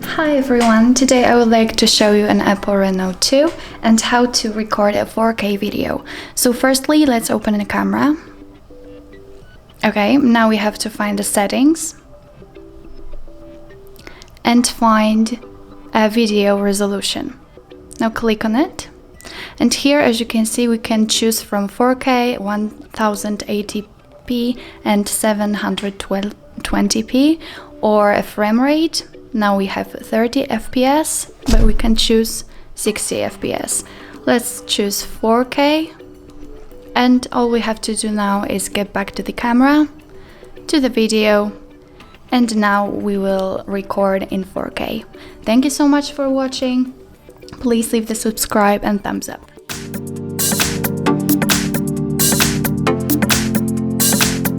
Hi everyone, today I would like to show you an OPPO Reno 2 and how to record a 4K video. So firstly, let's open the camera. Okay, now we have to find the settings and find a video resolution. Now click on it. And here, as you can see, we can choose from 4K, 1080p and 720p or a frame rate. Now we have 30 FPS, but we can choose 60 FPS. Let's choose 4K. And all we have to do now is get back to the camera, to the video, and now we will record in 4K. Thank you so much for watching. Please leave the subscribe and thumbs up.